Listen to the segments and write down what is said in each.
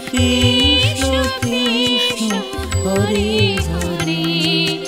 Krishna Krishna Hare Hare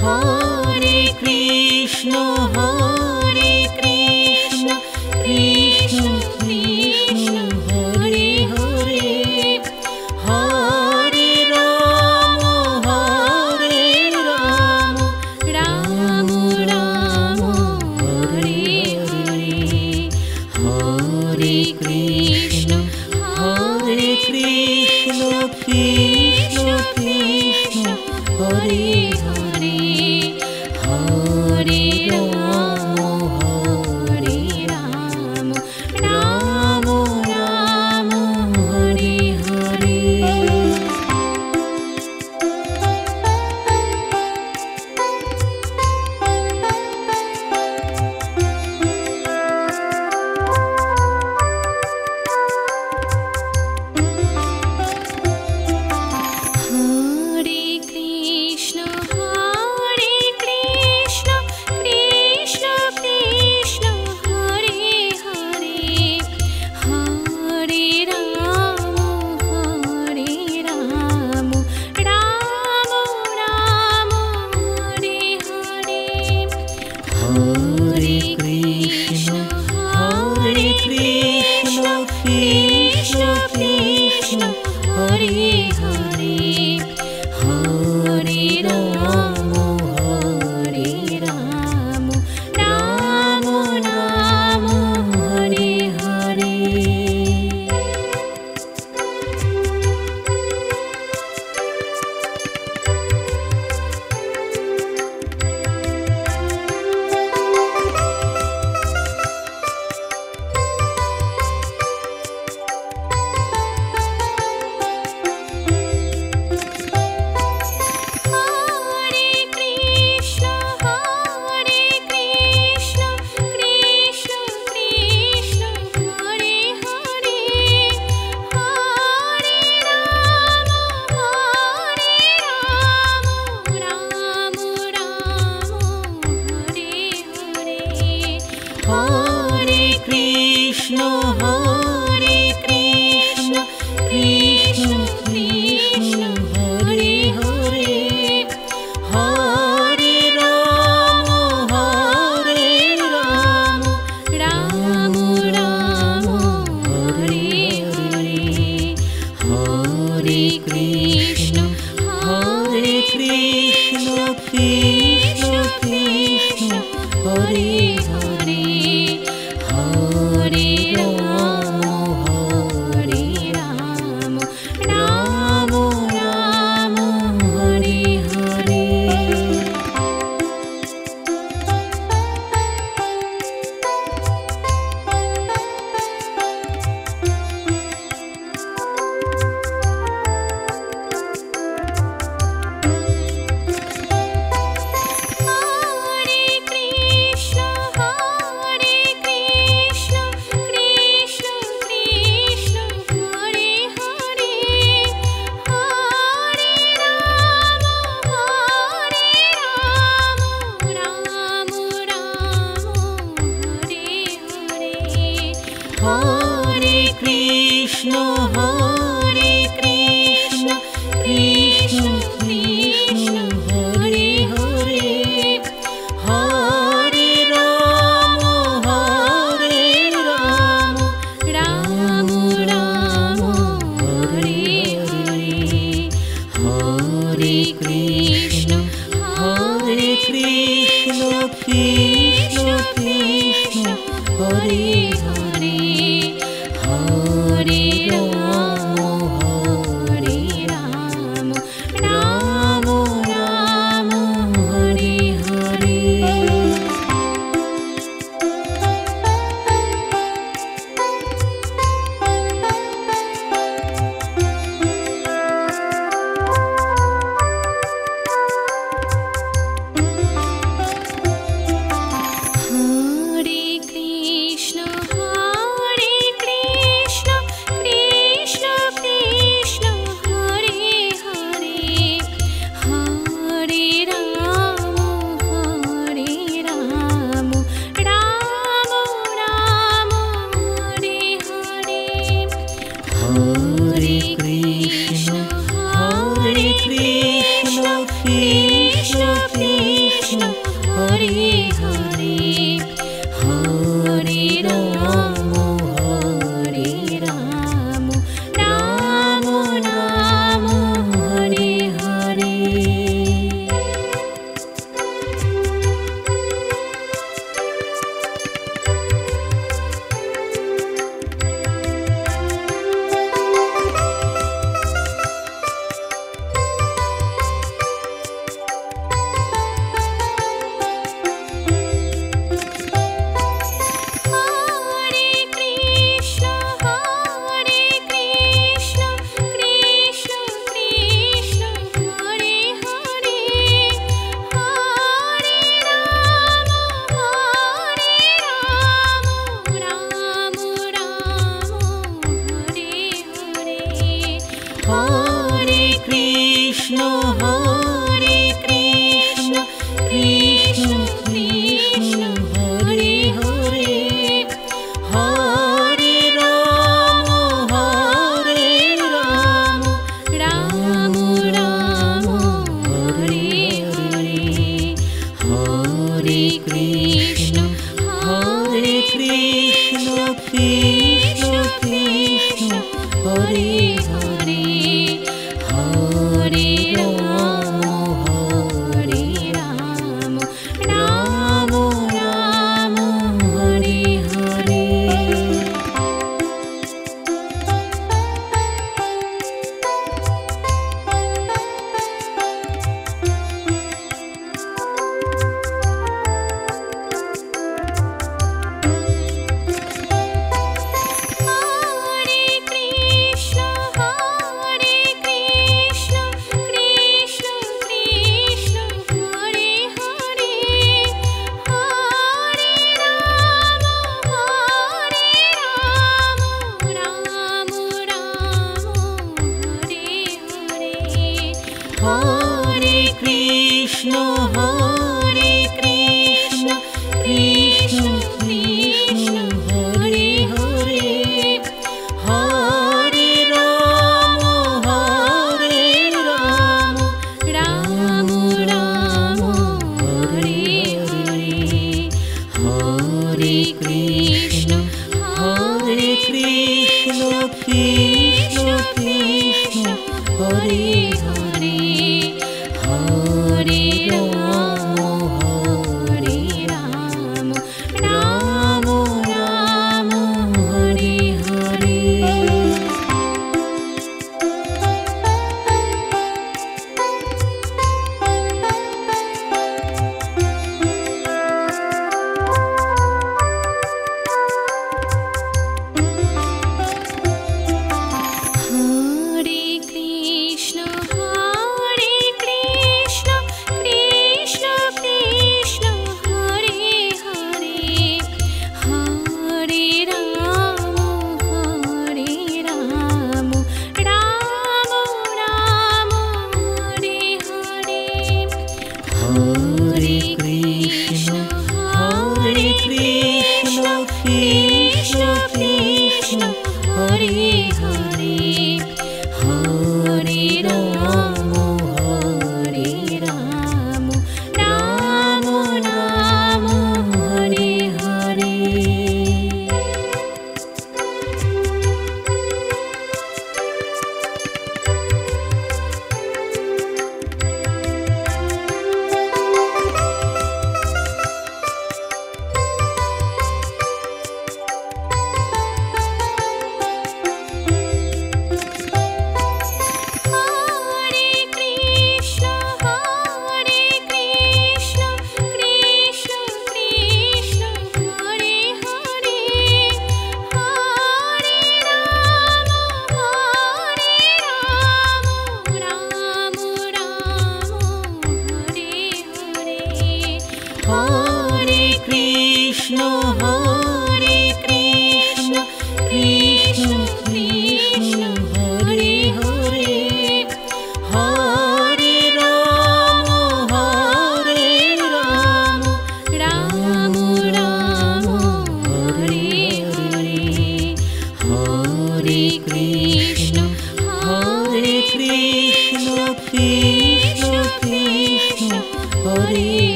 Hare Krishna Krishna Krishna Hare Hare, Hare Ram Ram Ram Hare Hare, Hare Krishna Krishna Krishna Hare Hare, Hare Ram Ram Ram Hare Hare. Hare Krishna Krishna Krishna Hare Hare, Hare Ram Ram Ram Hare Hare, Hare Krishna Krishna Krishna Hare Hare, Hare Ram Ram Ram Hare Hare. Hare Krishna Krishna Krishna Hare Hare, Hare Ram Ram Hare Hare, Hare Krishna Krishna Krishna Hare Hare, Hare Ram Ram Hare Hare, Hare Krishna Krishna Krishna Hare Hare, Hare Ram Ram Hare Hare. Hare Krishna Krishna Krishna Hare Hare, Hare Ram Ram Hare Hare, Hare Krishna Krishna Krishna Hare Hare, Hare Ram Ram Hare Hare, Hare Krishna Krishna Krishna Hare Hare, Hare Ram Ram Hare Hare.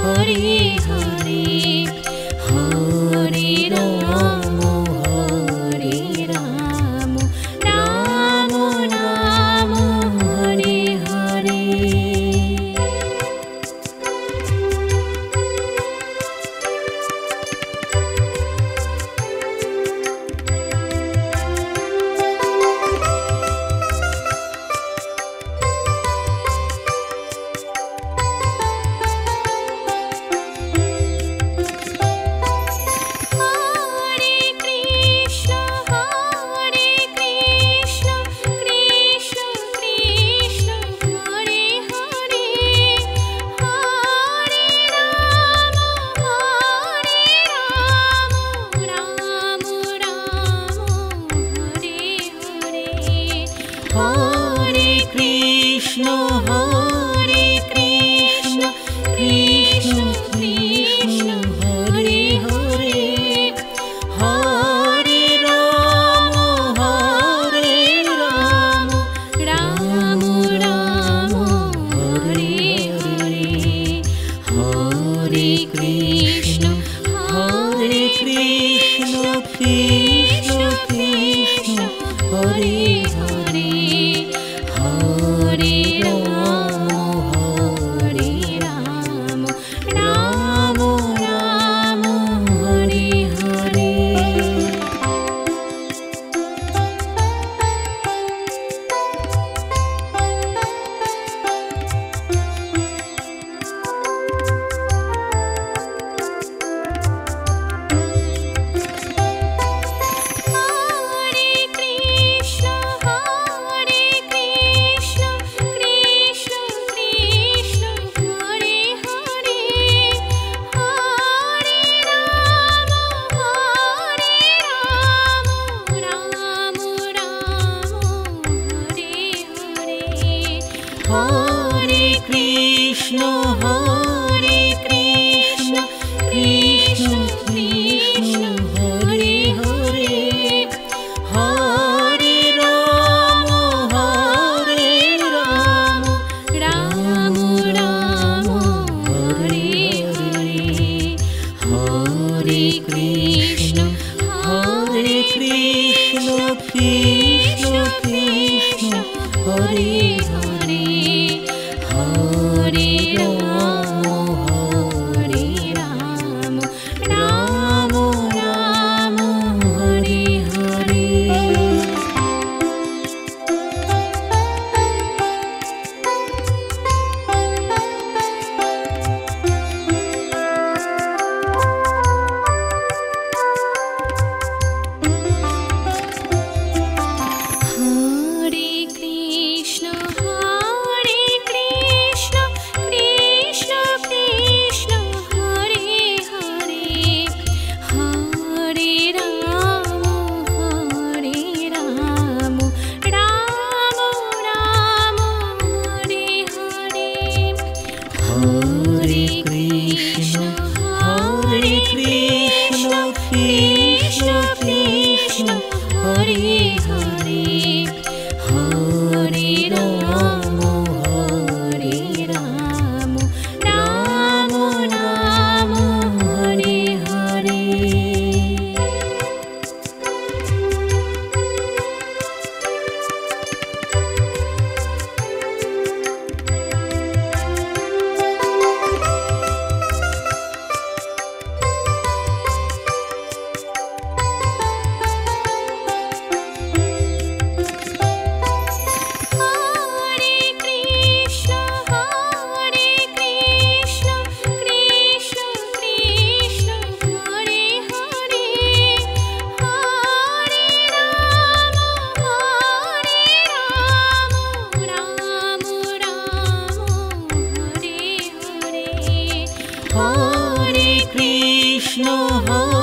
Hare Hare Hare Ram Ram Ram Hare Hare. Hare Krishna Krishna Krishna Hare Hare Hare Ram Ram Ram Hare Hare Hare Krishna Krishna Krishna Hare Hare Hare Ram Ram Ram Hare Hare. Hare Krishna Krishna Krishna Hare Hare Hare Ram Ram Ram Hare Hare Hare Krishna Krishna Krishna Hare Hare Hare Ram Ram Ram Hare Hare. Hare Krishna Krishna Krishna Hare Hare Hare Ram Ram Ram Hare Hare Hare Krishna Krishna Krishna Hare Hare Hare Ram Ram Ram Hare Hare.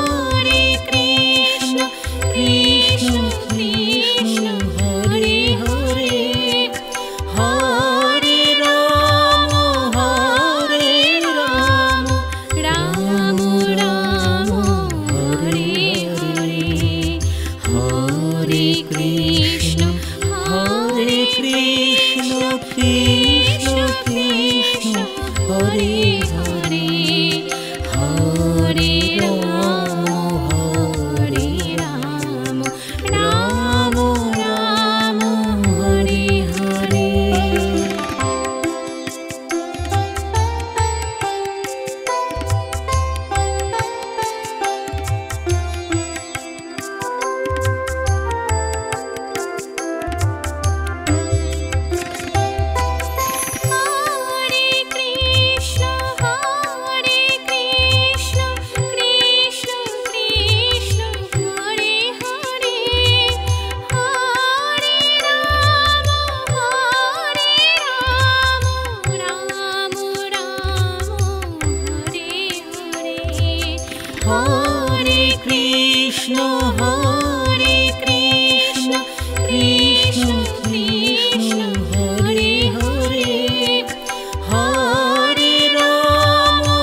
Hare Krishna Krishna Krishna Hare Hare Hare Ram Ram Ram Hare Hare Hare Krishna Krishna Krishna Hare Hare Hare Krishna, Krishna Krishna, Hare Hare, Hare Rama,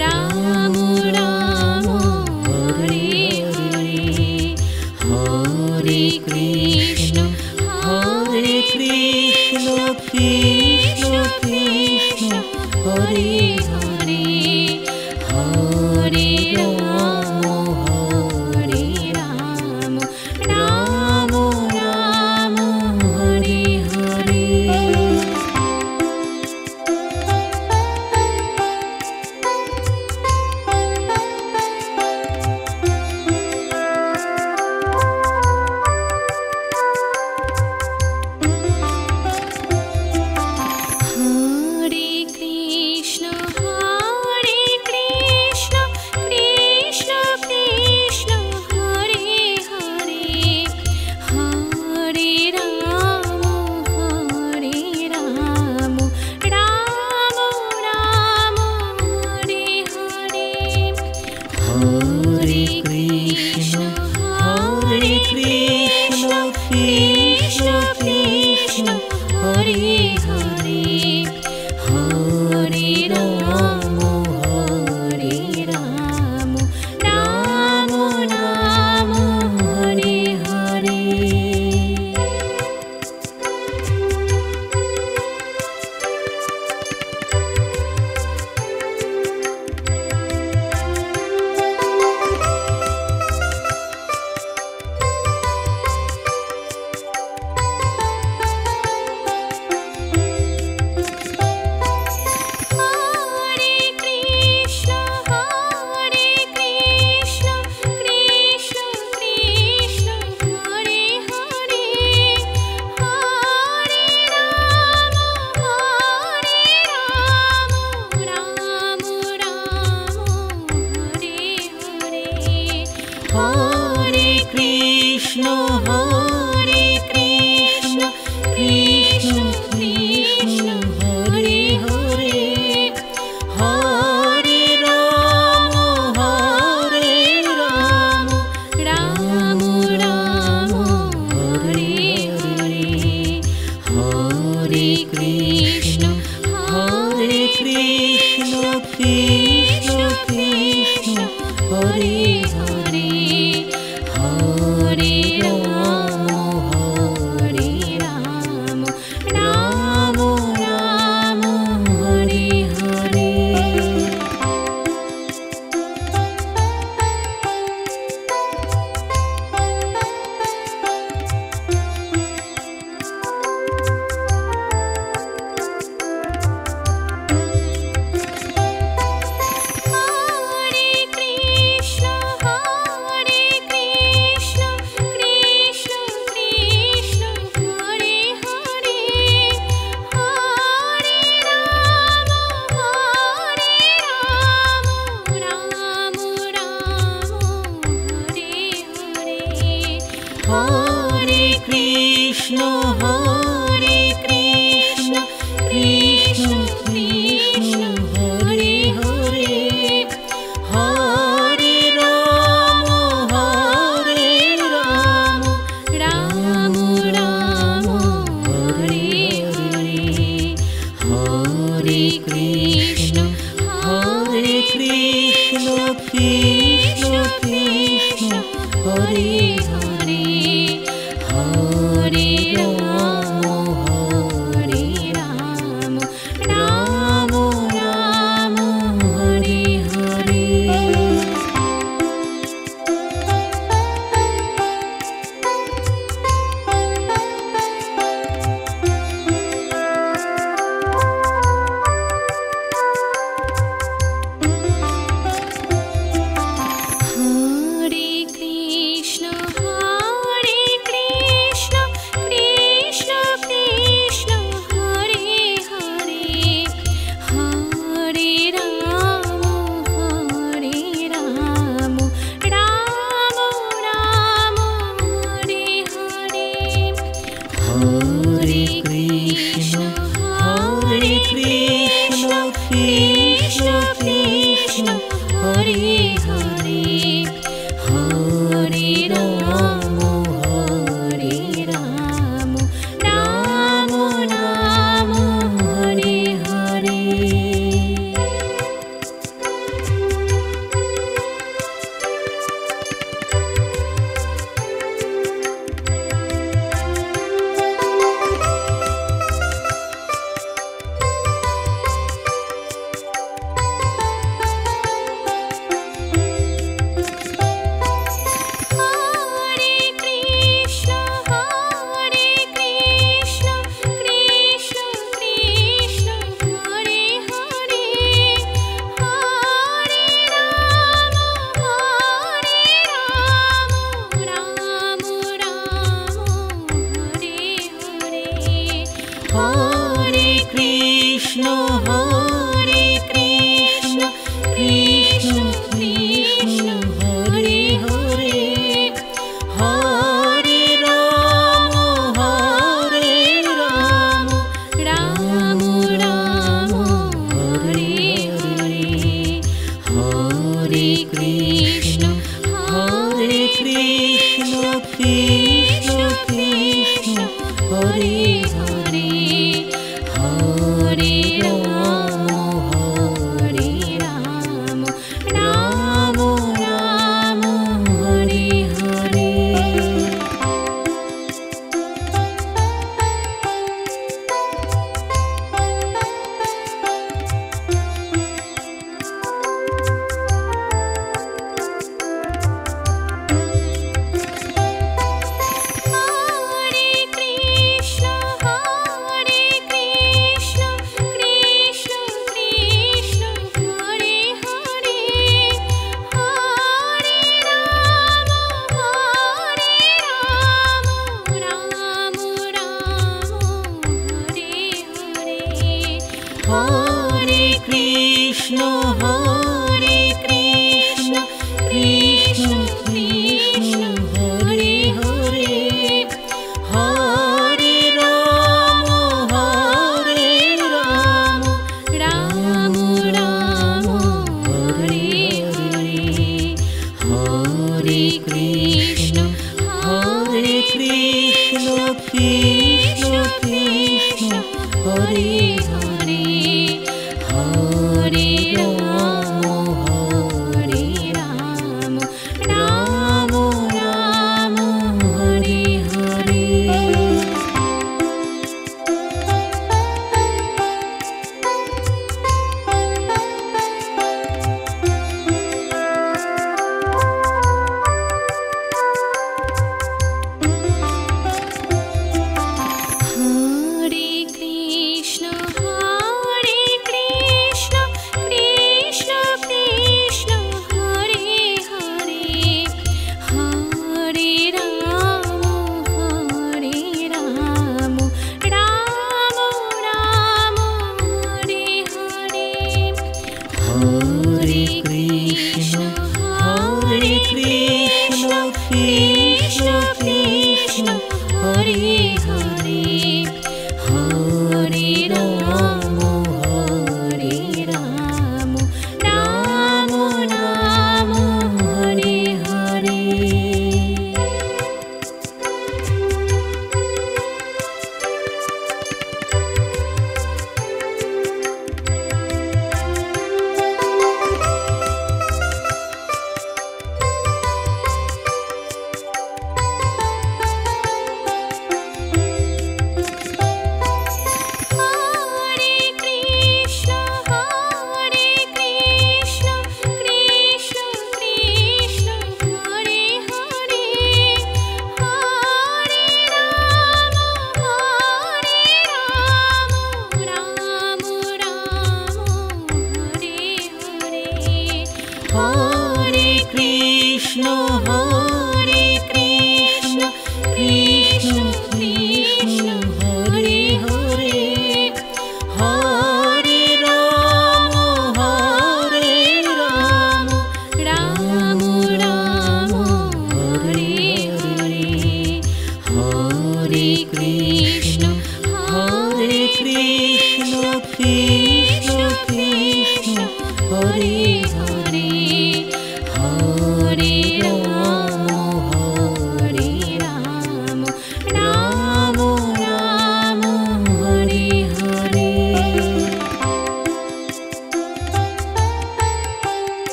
Rama Rama, Hare Hare, Hare Krishna, Krishna Krishna, Hare Hare, Hare Rama, Rama Rama, Hare Hare. Hare Krishna, Krishna Krishna, Hare Hare, Hare Rama, Rama Rama, Hare Hare, Hare Krishna, Krishna Krishna, Hare Hare, Hare Rama, Rama Rama, Hare Hare. Hare Krishna, Krishna Krishna, Hare Hare, Hare Rama, Rama Rama, Hare Hare, Hare Krishna, Krishna Krishna, Hare Hare, Hare Rama, Rama Rama, Hare Hare. Hare Krishna, Krishna Krishna, Hare Hare, Hare Rama, Rama Rama, Hare Hare, Hare Krishna, Krishna Krishna, Hare Hare, Hare Rama, Rama Rama, Hare Hare.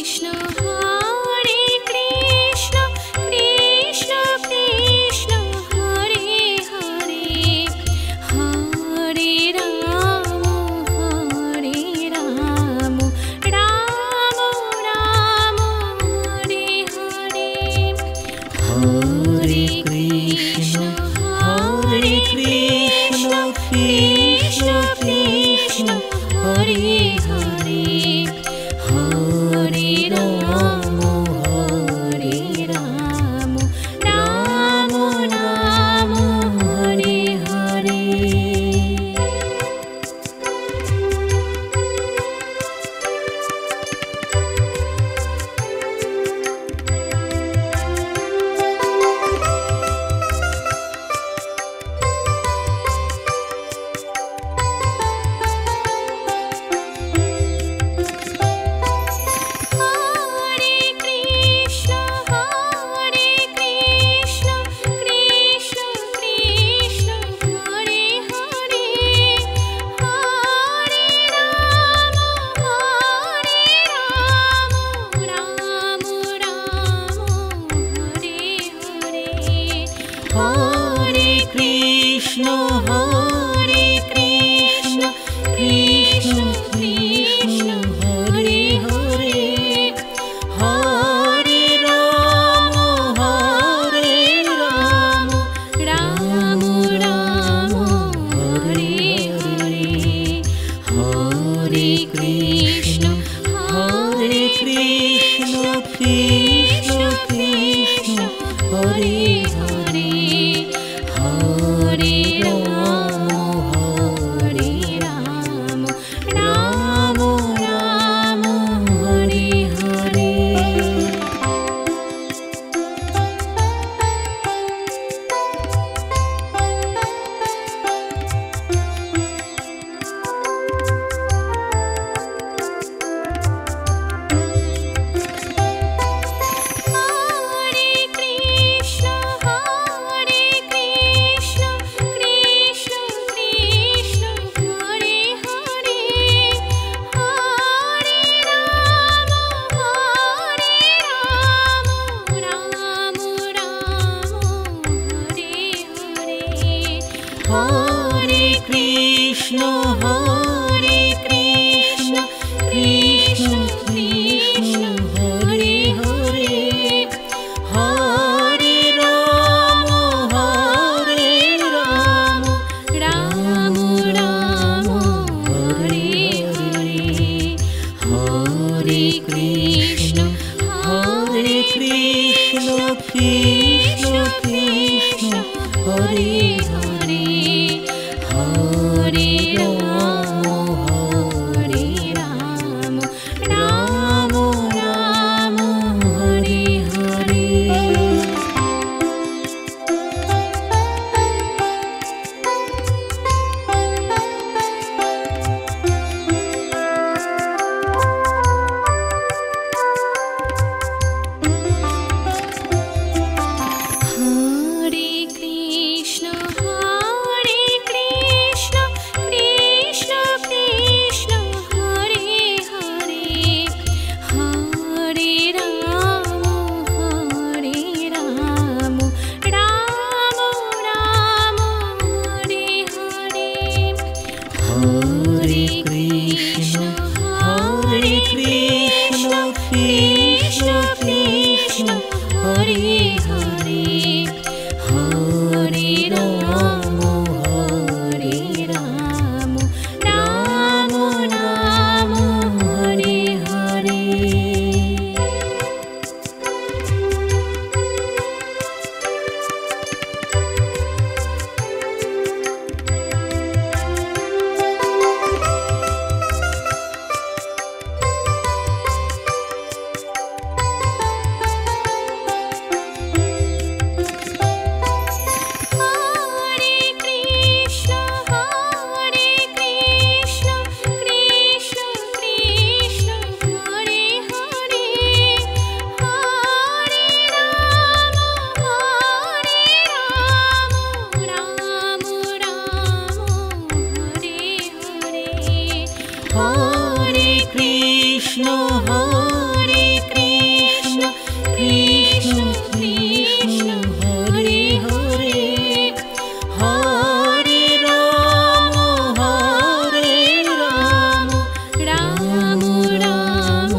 Krishna Hare Hare, Hare Ram Ram Ram Hare Hare. Hare Krishna Hare Krishna, Krishna Krishna Hare Hare, Hare Ram Ram Ram Hare Hare. Hare Krishna Krishna Krishna Hare Hare, Hare Ram Ram Ram Hare Hare. Hare Krishna Krishna Krishna Hare Hare, Hare Ram Ram Ram Hare Hare. Hare Krishna Krishna Krishna Hare Hare, Hare Ram Ram Ram Hare Hare. Hare Krishna Krishna Krishna Hare Hare, Hare Ram Ram Ram Hare Hare. Hare Krishna Krishna Krishna Hare Hare, Hare Ram Ram Ram Hare Hare. Hare Krishna Krishna Krishna Hare Hare, Hare Ram Ram Ram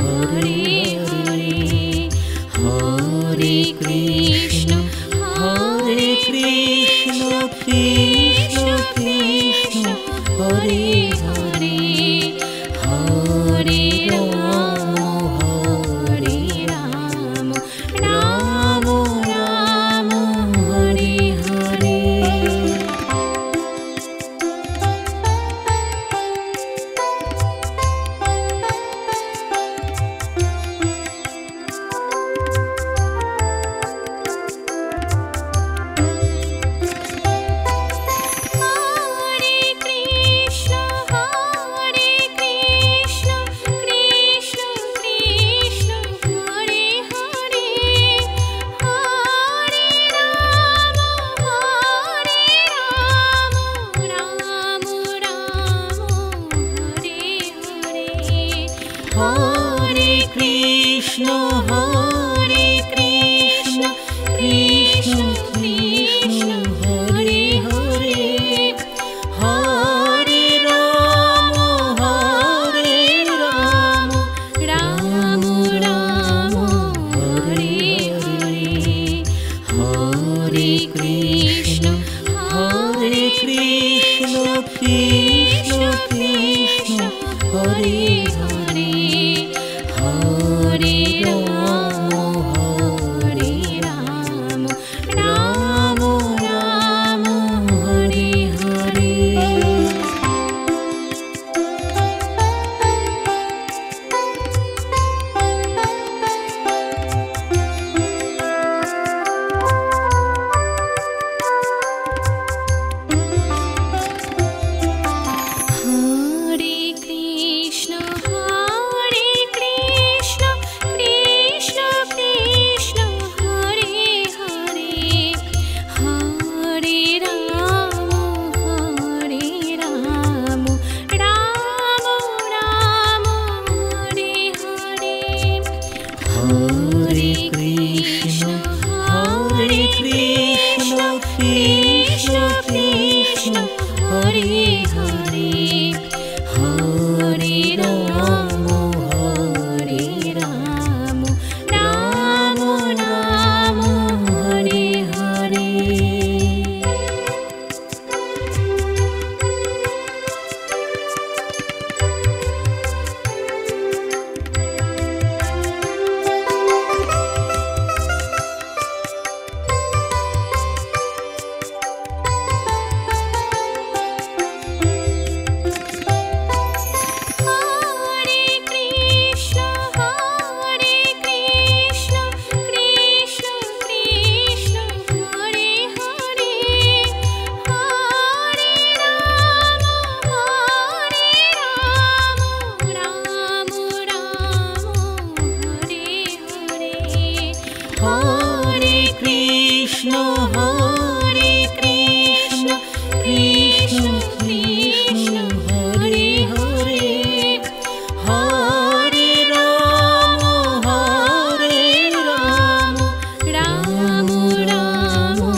Hare Hare. Hare Krishna Krishna Krishna Hare Hare, Hare Krishna, Krishna Krishna, Hare Hare, Hare Rama, Rama Rama, Hare Hare, Hare Krishna, Krishna Krishna, Hare Hare, Hare Rama, Rama Rama, Hare Hare. Hare Krishna, Krishna Krishna, Hare Hare, Hare Rama, Rama Rama, Hare Hare, Hare Krishna, Krishna Krishna, Hare Hare, Hare Rama, Rama Rama, Hare Hare. Hare Krishna, Krishna Krishna, Hare Hare, Hare Rama, Rama Rama,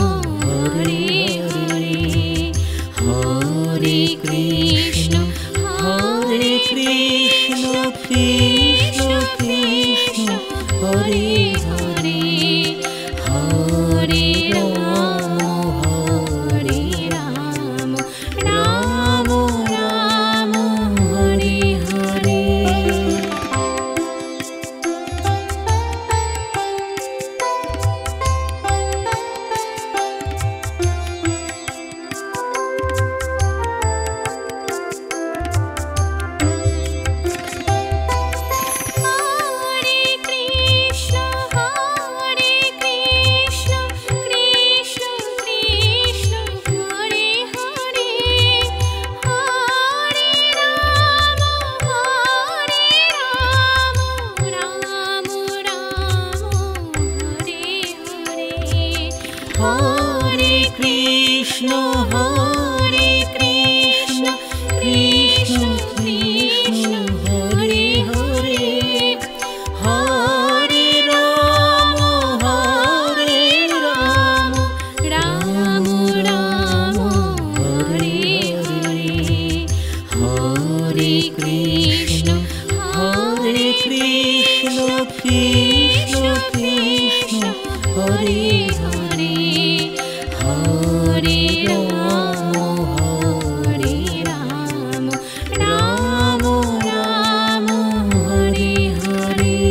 Hare Hare, Hare Krishna, Krishna Krishna, Hare Hare, Hare Rama, Rama Rama, Hare Hare. Hare Krishna, Krishna Krishna, Hare Hare, Hare Rama, Rama Rama, Hare Hare, Hare Krishna, Krishna Krishna, Hare Hare, Hare Rama, Rama Rama, Hare Hare.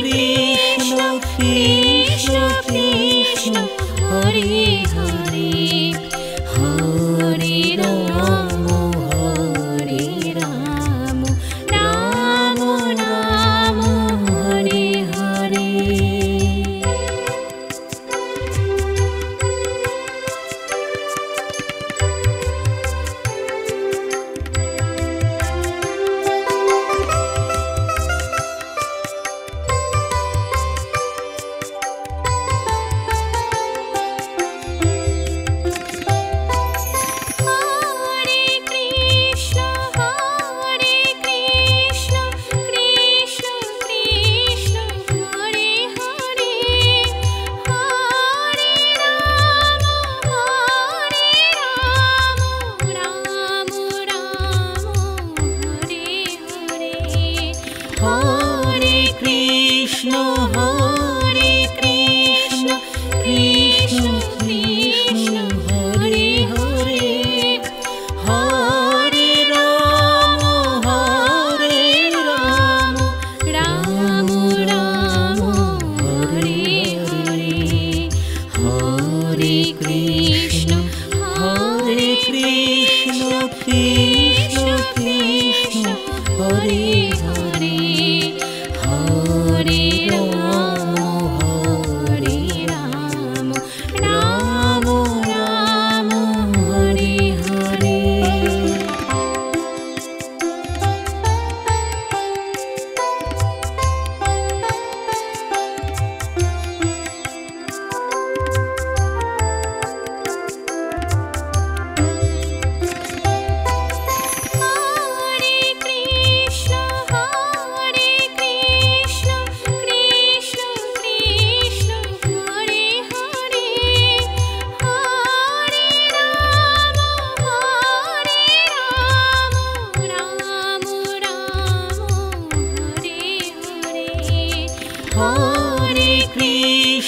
Krishna, Krishna Krishna,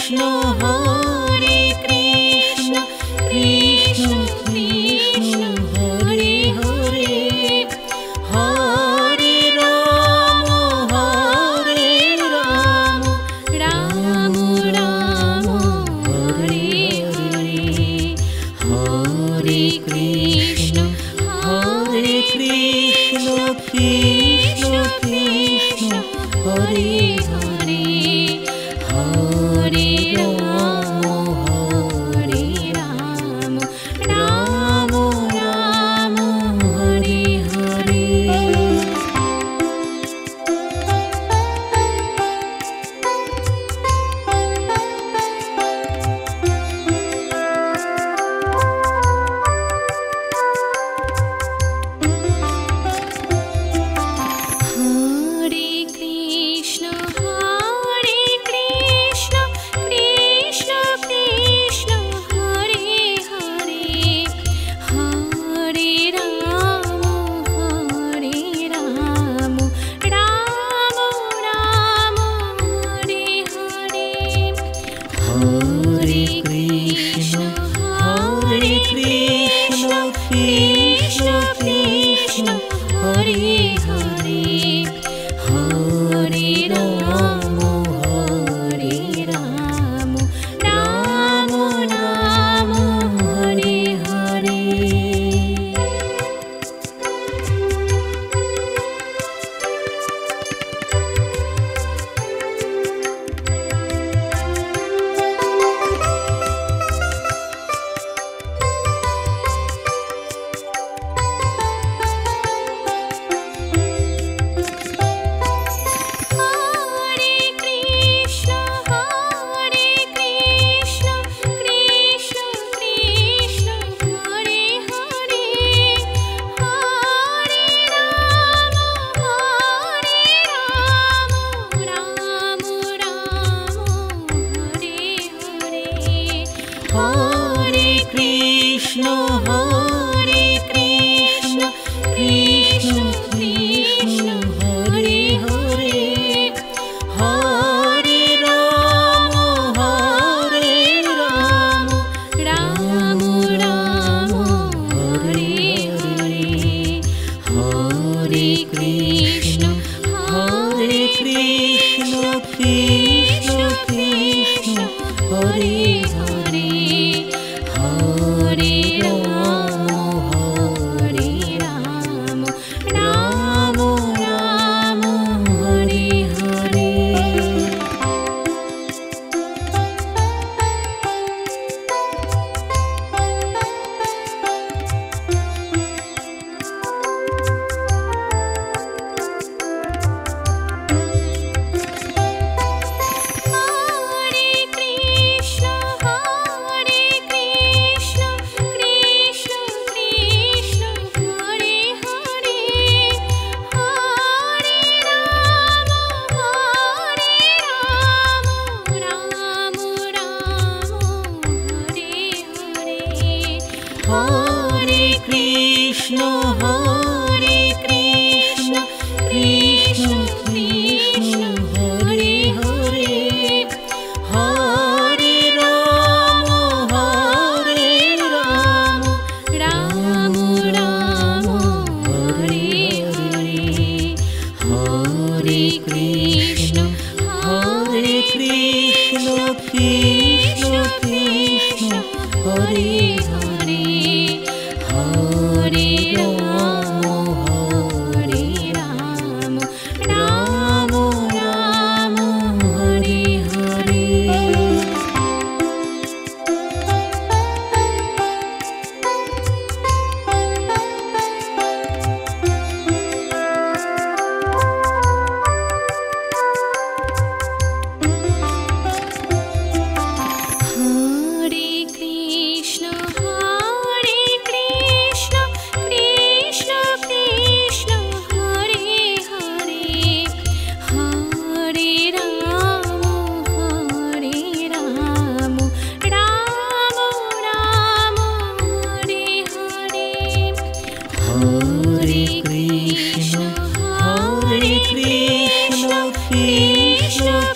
Krishna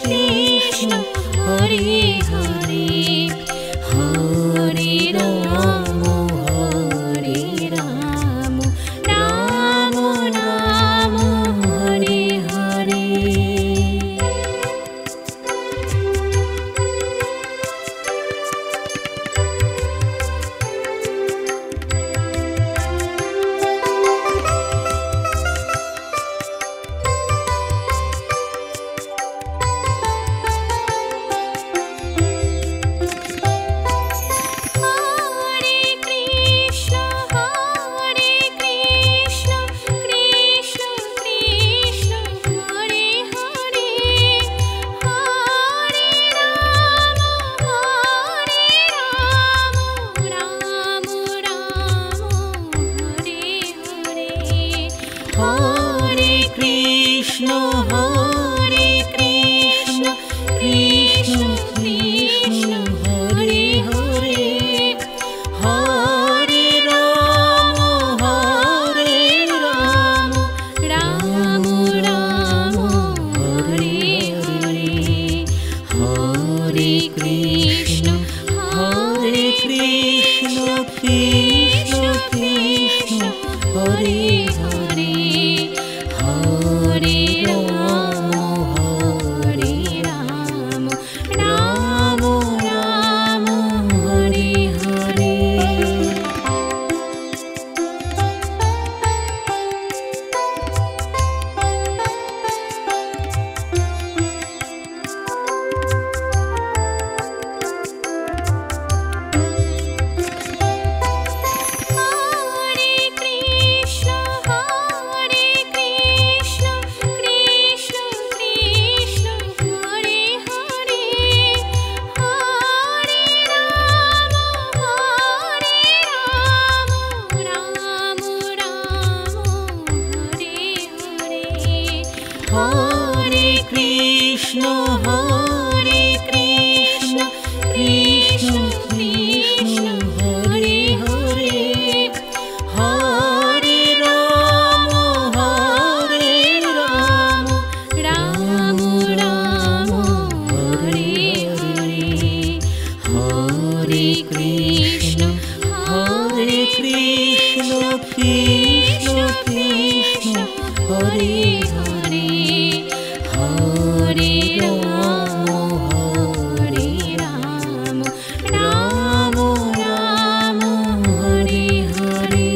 Krishna Hare Hare Hare Krishna, Hare Krishna, Krishna Krishna, Hare Hare, Hare Rama, Hare Rama, Rama Rama, Hare Hare. Hare Krishna, Hare Krishna, Krishna Krishna, Hare Hare, Hare Rama, Hare Rama, Rama Rama, Hare Hare, Hare Krishna, Hare Krishna, Krishna Krishna, Hare Hare, Hare Rama, Hare Rama, Rama Rama, Hare Hare.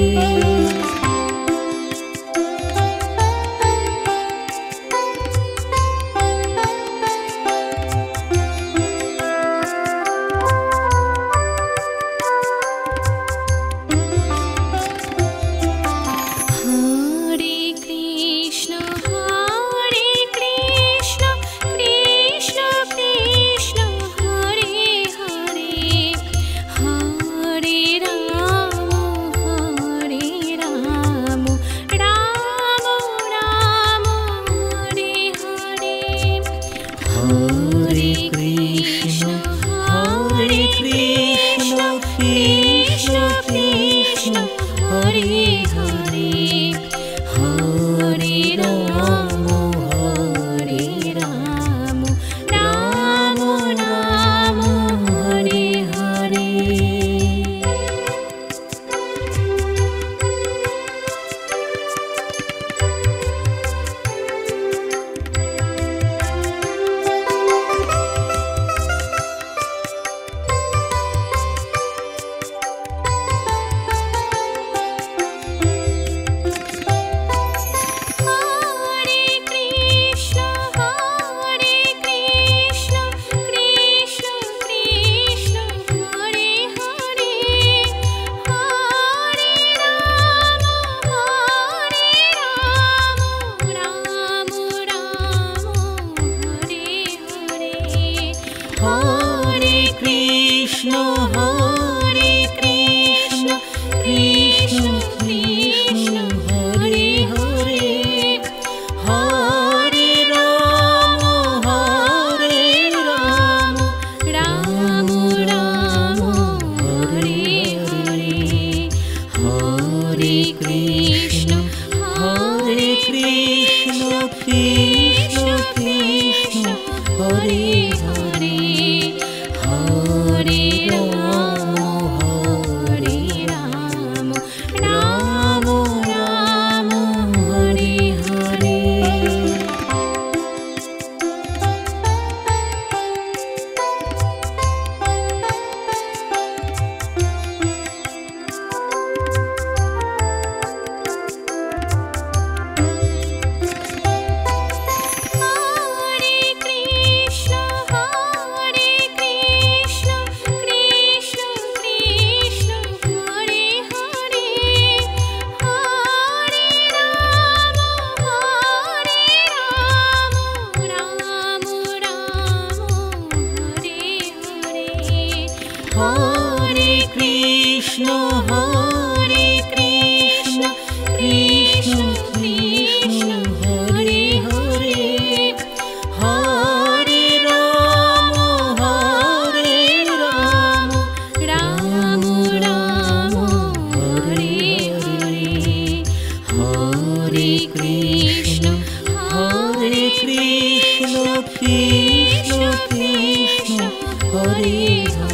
Hare Krishna, Hare Krishna, Krishna Krishna, Hare Hare, Hare Rama, Hare Rama, Rama Rama, Hare Hare, Hare Krishna, Hare Krishna, Krishna Krishna, Hare Hare, Hare Rama, Hare Rama, Rama Rama, Hare Hare. Hare Krishna, Hare Krishna, Krishna Krishna, Hare Hare, Hare Rama, Hare Rama, Rama Rama, Hare Hare, Hare Krishna, Hare Krishna, Krishna Krishna, Hare Hare, Hare Rama, Hare Rama, Rama Rama, Hare Hare, Hare Krishna, Hare Krishna, Krishna Krishna, Hare Hare, Hare Rama, Hare Rama, Rama Rama, Hare Hare. Krishna Krishna Krishna Hare Hare